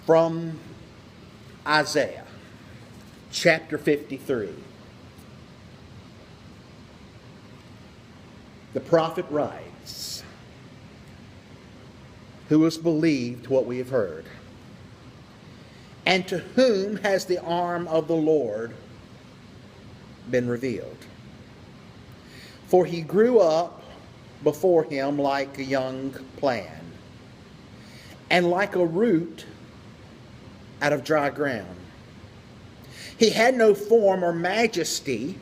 From Isaiah chapter 53. The prophet writes, "Who has believed what we have heard? And to whom has the arm of the Lord been revealed? For he grew up before him like a young plant, and like a root out of dry ground. He had no form or majesty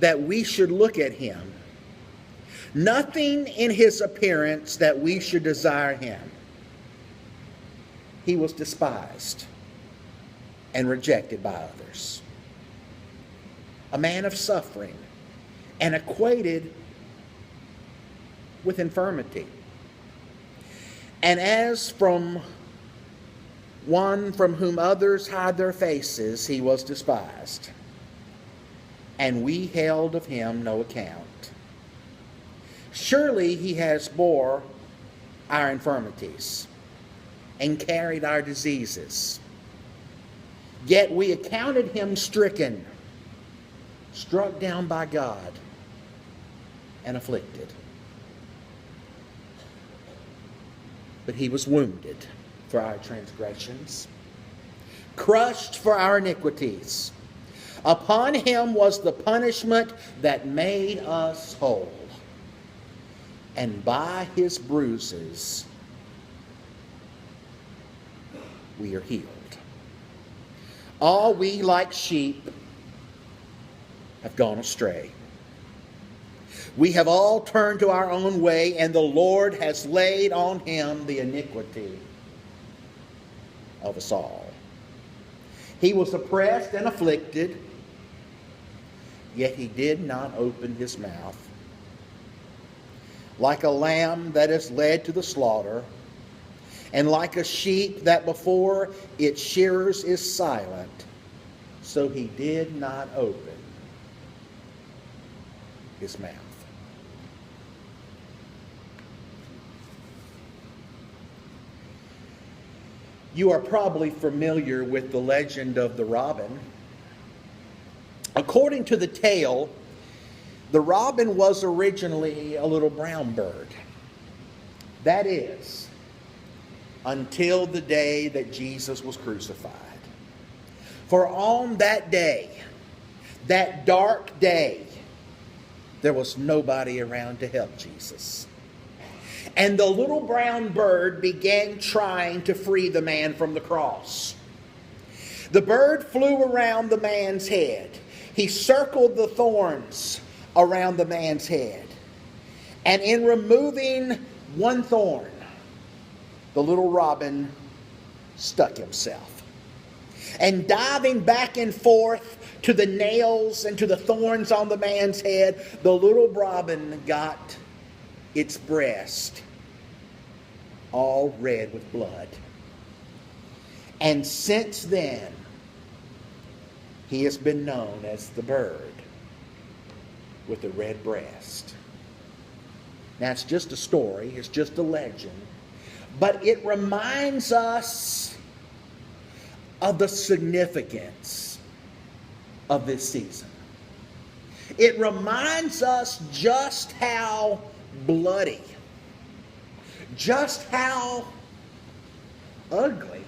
that we should look at him, nothing in his appearance that we should desire him. He was despised and rejected by others, a man of suffering and acquainted with infirmity. And as from one from whom others hide their faces, he was despised, and we held of him no account. Surely he has bore our infirmities and carried our diseases. Yet we accounted him stricken, struck down by God, and afflicted. But he was wounded for our transgressions, crushed for our iniquities. Upon him was the punishment that made us whole, and by his bruises we are healed. All we like sheep have gone astray. We have all turned to our own way, and the Lord has laid on him the iniquity of us all. He was oppressed and afflicted, yet he did not open his mouth. Like a lamb that is led to the slaughter, and like a sheep that before its shearers is silent, so he did not open his mouth." You are probably familiar with the legend of the robin. According to the tale, the robin was originally a little brown bird. That is, until the day that Jesus was crucified. For on that day, that dark day, there was nobody around to help Jesus. And the little brown bird began trying to free the man from the cross. The bird flew around the man's head. He circled the thorns around the man's head. And in removing one thorn, the little robin stuck himself. And diving back and forth to the nails and to the thorns on the man's head, the little robin got its breast all red with blood. And since then, he has been known as the bird with the red breast. Now, it's just a story, it's just a legend, but it reminds us of the significance of this season. It reminds us just how bloody, just how ugly,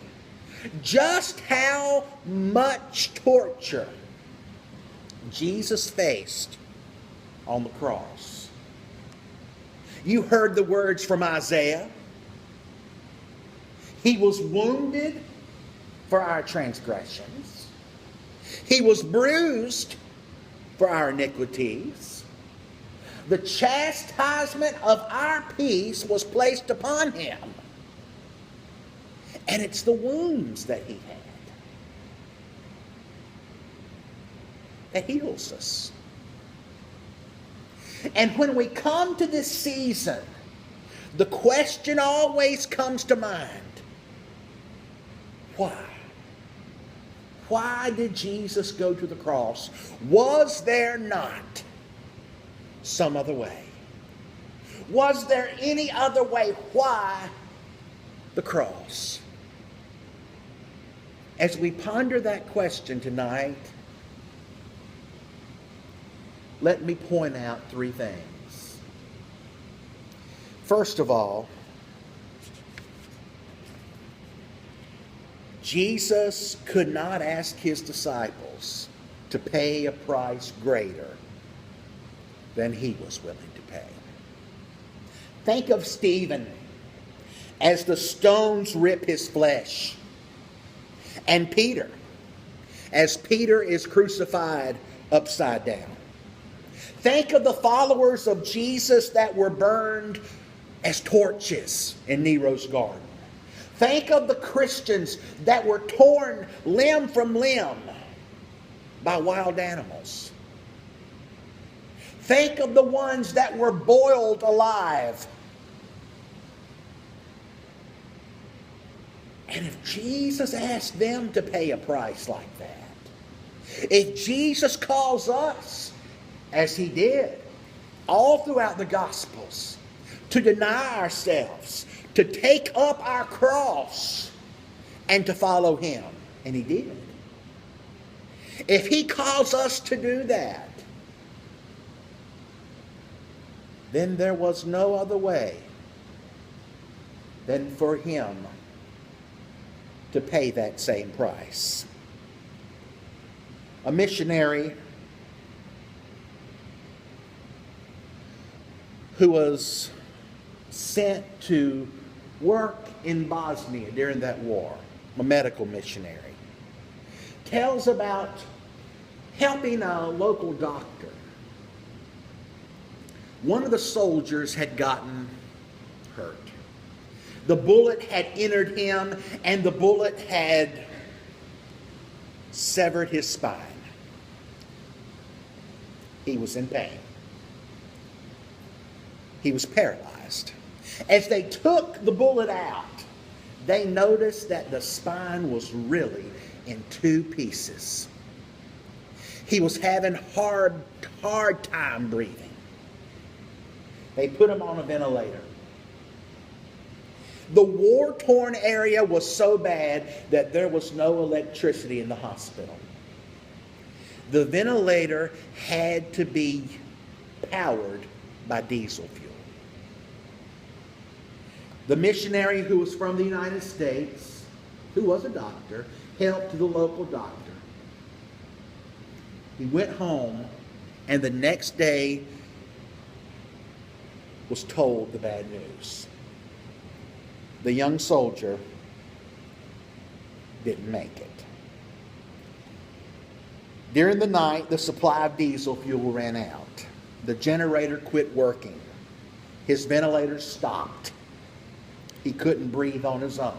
just how much torture Jesus faced on the cross. You heard the words from Isaiah. He was wounded for our transgressions. He was bruised for our iniquities. The chastisement of our peace was placed upon him. And it's the wounds that he had that heals us. And when we come to this season, the question always comes to mind: why? Why did Jesus go to the cross? Was there not some other way? Was there any other way? Why the cross? As we ponder that question tonight, let me point out three things. First of all, Jesus could not ask his disciples to pay a price greater than he was willing to pay. Think of Stephen as the stones rip his flesh, and Peter as Peter is crucified upside down. Think of the followers of Jesus that were burned as torches in Nero's garden. Think of the Christians that were torn limb from limb by wild animals. Think of the ones that were boiled alive. And if Jesus asked them to pay a price like that, if Jesus calls us, as he did all throughout the Gospels, to deny ourselves, to take up our cross, and to follow him, and he did. If he calls us to do that, then there was no other way than for him to pay that same price. A missionary who was sent to work in Bosnia during that war, a medical missionary, tells about helping a local doctor. One of the soldiers had gotten hurt. The bullet had entered him, and the bullet had severed his spine. He was in pain. He was paralyzed. As they took the bullet out, they noticed that the spine was really in two pieces. He was having hard time breathing. They put him on a ventilator. The war-torn area was so bad that there was no electricity in the hospital. The ventilator had to be powered by diesel fuel. The missionary, who was from the United States, who was a doctor, helped the local doctor. He went home, and the next day was told the bad news. The young soldier didn't make it. During the night, the supply of diesel fuel ran out. The generator quit working. His ventilator stopped. He couldn't breathe on his own.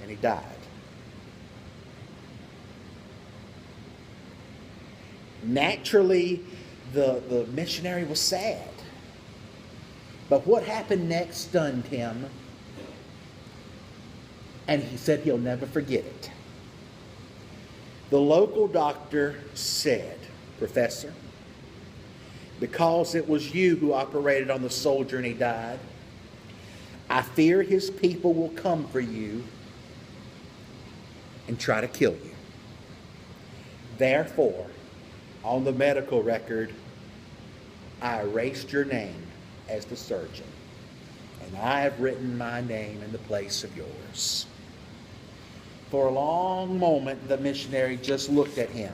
And he died. Naturally, the missionary was sad. But what happened next stunned him. And he said he'll never forget it. The local doctor said, "Professor, because it was you who operated on the soldier and he died, I fear his people will come for you and try to kill you. Therefore, on the medical record, I erased your name as the surgeon, and I have written my name in the place of yours." For a long moment, the missionary just looked at him.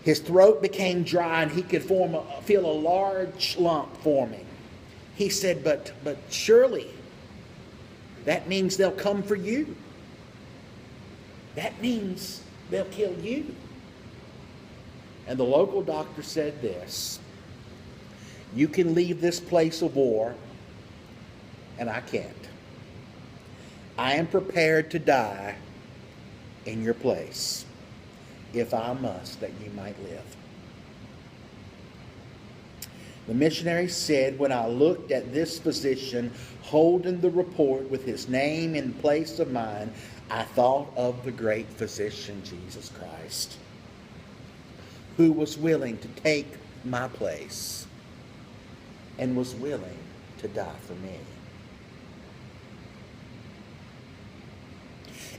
His throat became dry, and he could feel a large lump forming. He said, but surely that means they'll come for you. That means they'll kill you. And the local doctor said this, "You can leave this place of war, and I can't. I am prepared to die in your place, if I must, that you might live." The missionary said, "When I looked at this physician holding the report with his name in place of mine, I thought of the great physician, Jesus Christ, who was willing to take my place and was willing to die for me."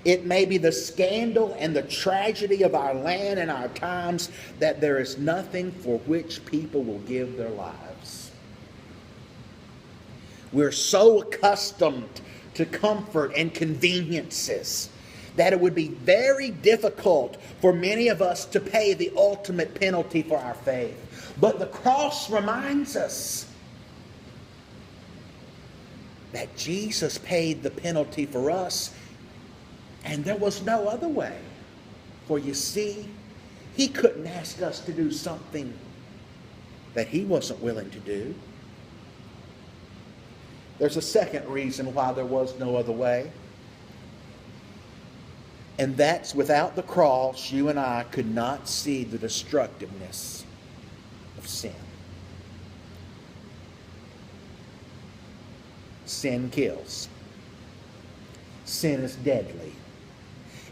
It may be the scandal and the tragedy of our land and our times that there is nothing for which people will give their lives. We're so accustomed to comfort and conveniences that it would be very difficult for many of us to pay the ultimate penalty for our faith. But the cross reminds us that Jesus paid the penalty for us, and there was no other way. For you see, he couldn't ask us to do something that he wasn't willing to do. There's a second reason why there was no other way. And that's without the cross, you and I could not see the destructiveness of sin. Sin kills. Sin is deadly.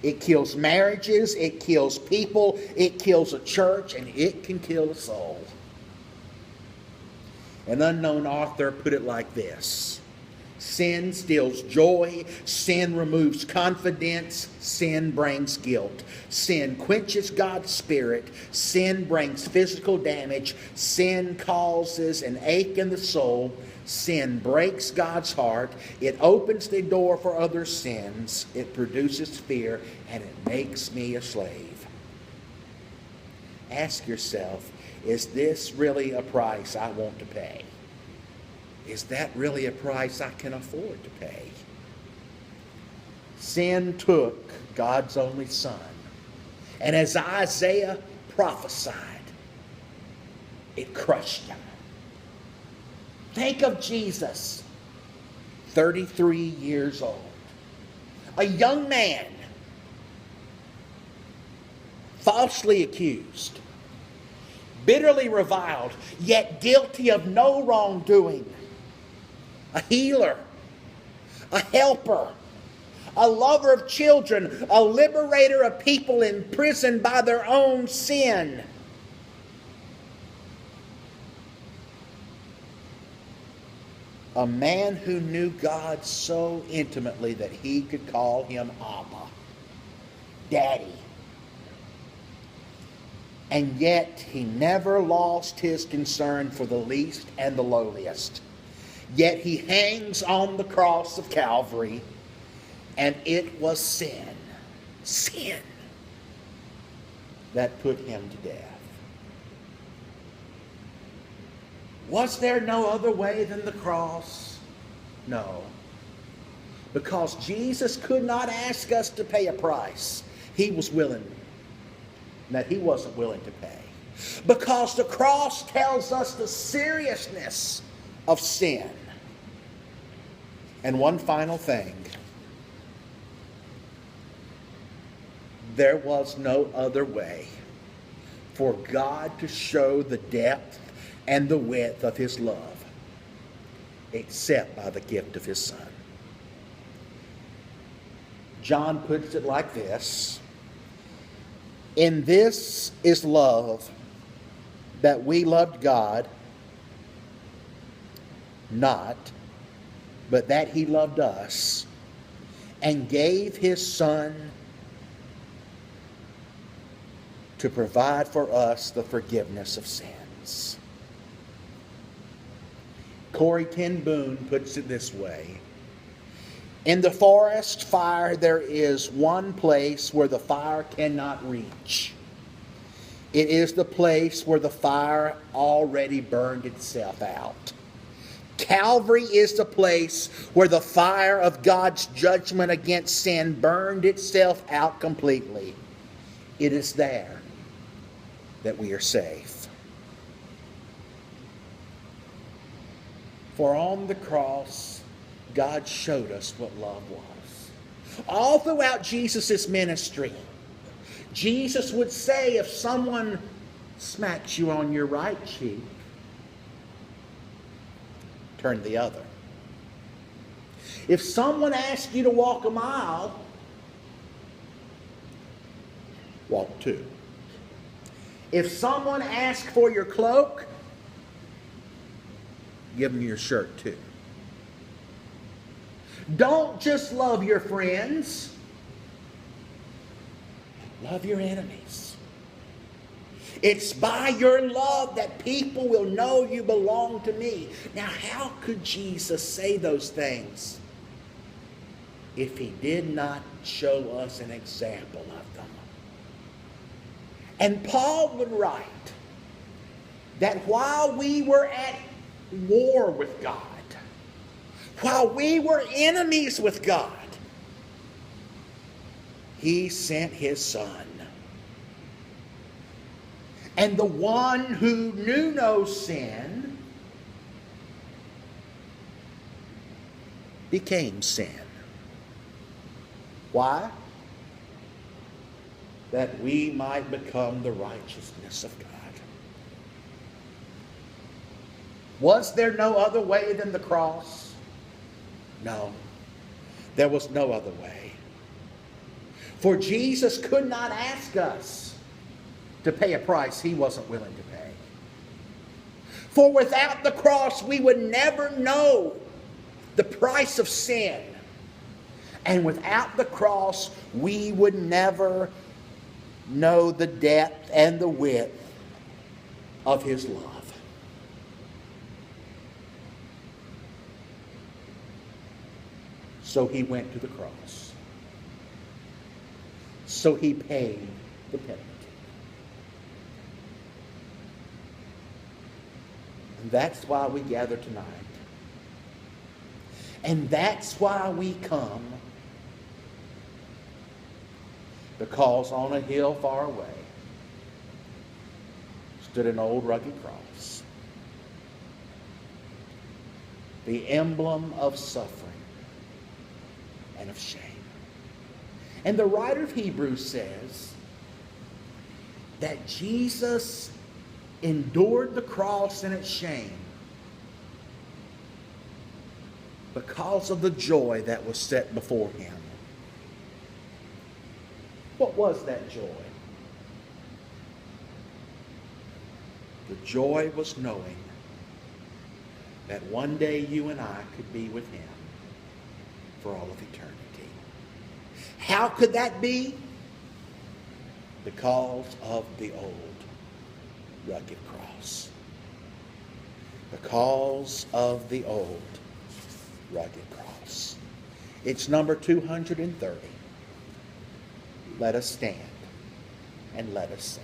It kills marriages, it kills people, it kills a church, and it can kill a soul. An unknown author put it like this: sin steals joy, sin removes confidence, sin brings guilt. Sin quenches God's Spirit, sin brings physical damage, sin causes an ache in the soul, sin breaks God's heart, it opens the door for other sins, it produces fear, and it makes me a slave. Ask yourself, is this really a price I want to pay? Is that really a price I can afford to pay? Sin took God's only Son, and as Isaiah prophesied, it crushed him. Think of Jesus, 33 years old, a young man, falsely accused, bitterly reviled, yet guilty of no wrongdoing, a healer, a helper, a lover of children, a liberator of people imprisoned by their own sin. A man who knew God so intimately that he could call him Abba, Daddy. And yet he never lost his concern for the least and the lowliest. Yet he hangs on the cross of Calvary, and it was sin, that put him to death. Was there no other way than the cross? No. Because Jesus could not ask us to pay a price he was willing, that he wasn't willing to pay. Because the cross tells us the seriousness of sin. And one final thing. There was no other way for God to show the depth and the width of his love except by the gift of his Son. John puts it like this: in this is love, that we loved God, not, but that he loved us and gave his Son to provide for us the forgiveness of sins. Corrie ten Boom puts it this way: in the forest fire there is one place where the fire cannot reach. It is the place where the fire already burned itself out. Calvary is the place where the fire of God's judgment against sin burned itself out completely. It is there that we are safe. For on the cross, God showed us what love was. All throughout Jesus' ministry, Jesus would say, if someone smacks you on your right cheek, turn the other. If someone asks you to walk a mile, walk two. If someone asks for your cloak, give them your shirt too. Don't just love your friends, Love your enemies. It's by your love that people will know you belong to me. Now, how could Jesus say those things if he did not show us an example of them? And Paul would write that while we were at war with God, while we were enemies with God, he sent his Son. And the one who knew no sin became sin. Why? That we might become the righteousness of God. Was there no other way than the cross? No. There was no other way. For Jesus could not ask us to pay a price he wasn't willing to pay. For without the cross, we would never know the price of sin. And without the cross, we would never know the depth and the width of his love. So he went to the cross. So he paid the penalty. And that's why we gather tonight. And that's why we come. Because on a hill far away stood an old rugged cross. The emblem of suffering and of shame. And the writer of Hebrews says that Jesus endured the cross and its shame because of the joy that was set before him. What was that joy? The joy was knowing that one day you and I could be with him for all of eternity. How could that be? Because of the old rugged cross. Because of the old rugged cross. It's number 230. Let us stand and let us sing.